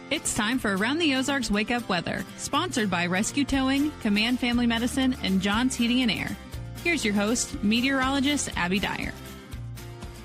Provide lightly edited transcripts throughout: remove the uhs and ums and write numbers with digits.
It's time for Around the Ozarks Wake Up Weather, sponsored by Rescue Towing, Command Family Medicine, and John's Heating and Air. Here's your host, meteorologist Abby Dyer.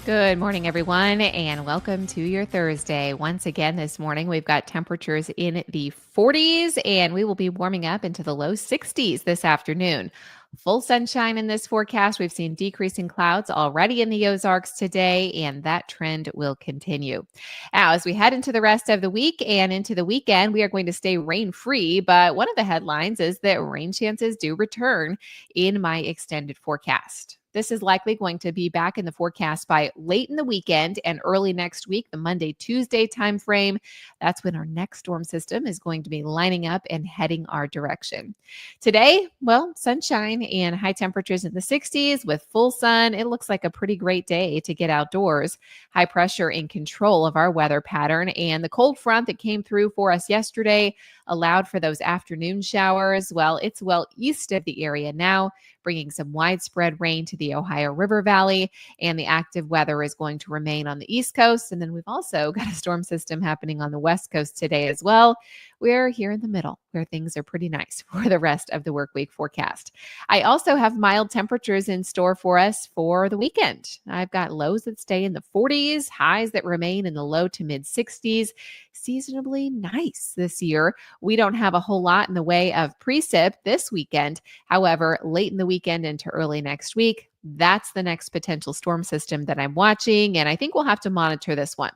Good morning, everyone, and welcome to your Thursday. Once again, this morning, we've got temperatures in the 40s, and we will be warming up into the low 60s this afternoon. Full sunshine in this forecast. We've seen decreasing clouds already in the Ozarks today, and that trend will continue. Now, as we head into the rest of the week and into the weekend, we are going to stay rain-free, but one of the headlines is that rain chances do return in my extended forecast. This is likely going to be back in the forecast by late in the weekend and early next week, the Monday, Tuesday timeframe. That's when our next storm system is going to be lining up and heading our direction. Today, well, sunshine and high temperatures in the 60s with full sun. It looks like a pretty great day to get outdoors. High pressure in control of our weather pattern, and the cold front that came through for us yesterday allowed for those afternoon showers. Well, it's well east of the area now, bringing some widespread rain to the Ohio River Valley, and the active weather is going to remain on the East Coast. And then we've also got a storm system happening on the West Coast today as well. We're here in the middle where things are pretty nice for the rest of the work week forecast. I also have mild temperatures in store for us for the weekend. I've got lows that stay in the 40s, highs that remain in the low to mid 60s. Seasonably nice this year. We don't have a whole lot in the way of precip this weekend. However, late in the weekend into early next week, that's the next potential storm system that I'm watching, and I think we'll have to monitor this one.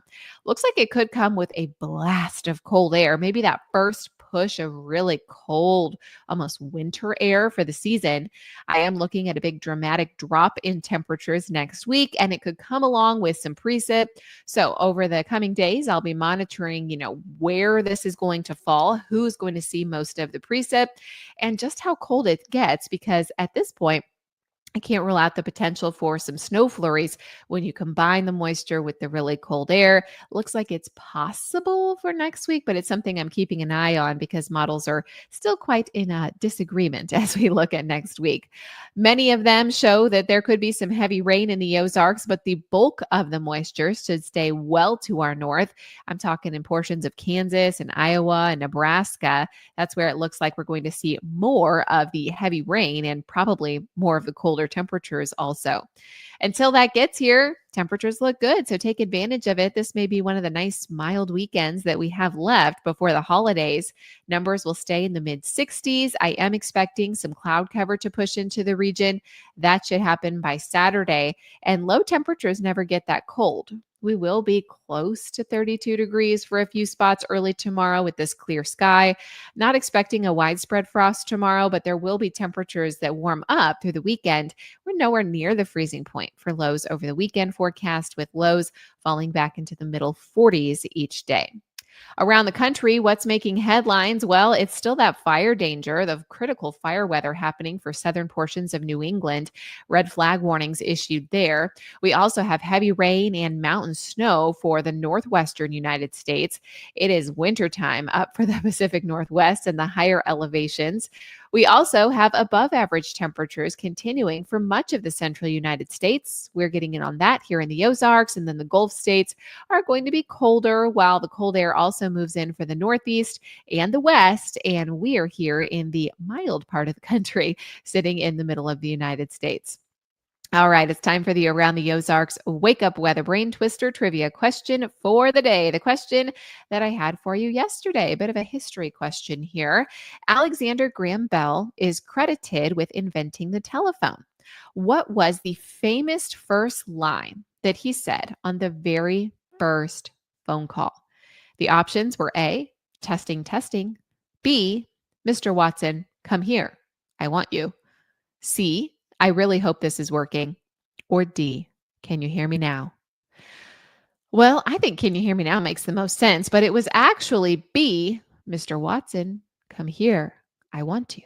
Looks like it could come with a blast of cold air, maybe that first push of really cold, almost winter air for the season. I am looking at a big dramatic drop in temperatures next week, and it could come along with some precip. So over the coming days, I'll be monitoring, where this is going to fall, who's going to see most of the precip, and just how cold it gets, because at this point, I can't rule out the potential for some snow flurries when you combine the moisture with the really cold air. Looks like it's possible for next week, but it's something I'm keeping an eye on because models are still quite in a disagreement as we look at next week. Many of them show that there could be some heavy rain in the Ozarks, but the bulk of the moisture should stay well to our north. I'm talking in portions of Kansas and Iowa and Nebraska. That's where it looks like we're going to see more of the heavy rain and probably more of the colder temperatures also. Until that gets here, temperatures look good, so take advantage of it. This may be one of the nice mild weekends that we have left before the holidays. Numbers will stay in the mid 60s. I am expecting some cloud cover to push into the region. That should happen by Saturday, and low temperatures never get that cold. We will be close to 32 degrees for a few spots early tomorrow with this clear sky. Not expecting a widespread frost tomorrow, but there will be temperatures that warm up through the weekend. We're nowhere near the freezing point for lows over the weekend forecast, with lows falling back into the middle 40s each day. Around the country, what's making headlines? Well, it's still that fire danger, the critical fire weather happening for southern portions of New England. Red flag warnings issued there. We also have heavy rain and mountain snow for the northwestern United States. It is wintertime up for the Pacific Northwest and the higher elevations. We also have above average temperatures continuing for much of the central United States. We're getting in on that here in the Ozarks, and then the Gulf states are going to be colder, while the cold air also moves in for the Northeast and the West, and we are here in the mild part of the country, sitting in the middle of the United States. All right, it's time for the Around the Ozarks Wake Up Weather Brain Twister Trivia question for the day. The question that I had for you yesterday, a bit of a history question here. Alexander Graham Bell is credited with inventing the telephone. What was the famous first line that he said on the very first phone call? The options were A, testing, testing, B, Mr. Watson, come here, I want you, C, I really hope this is working, or D, can you hear me now? Well, I think can you hear me now makes the most sense, but it was actually B, Mr. Watson, come here, I want you.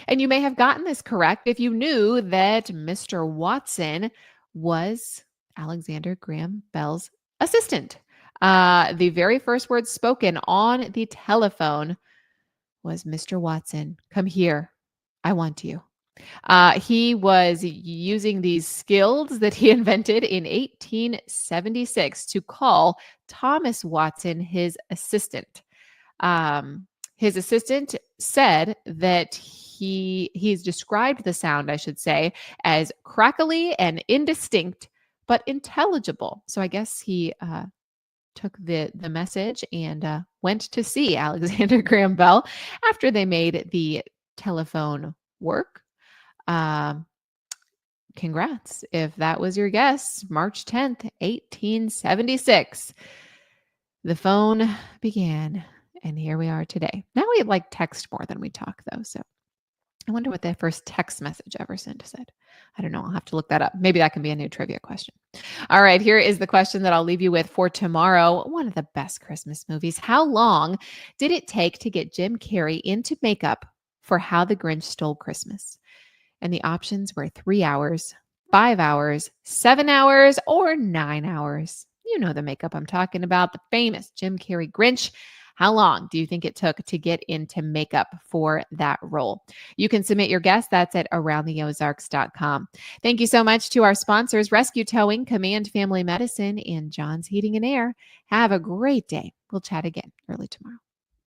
And you may have gotten this correct if you knew that Mr. Watson was Alexander Graham Bell's assistant. The very first words spoken on the telephone was, Mr. Watson, come here, I want you. He was using these skills that he invented in 1876 to call Thomas Watson his assistant. His assistant said that he's described the sound, I should say, as crackly and indistinct, but intelligible. So I guess he took the message and went to see Alexander Graham Bell after they made the telephone work. Congrats. If that was your guess, March 10th, 1876, the phone began. And here we are today. Now we like text more than we talk, though. So I wonder what the first text message ever sent said. I don't know. I'll have to look that up. Maybe that can be a new trivia question. All right. Here is the question that I'll leave you with for tomorrow. One of the best Christmas movies. How long did it take to get Jim Carrey into makeup for How the Grinch Stole Christmas? And the options were 3 hours, 5 hours, 7 hours, or 9 hours. You know the makeup I'm talking about, the famous Jim Carrey Grinch. How long do you think it took to get into makeup for that role? You can submit your guess. That's at aroundtheozarks.com. Thank you so much to our sponsors, Rescue Towing, Command Family Medicine, and John's Heating and Air. Have a great day. We'll chat again early tomorrow.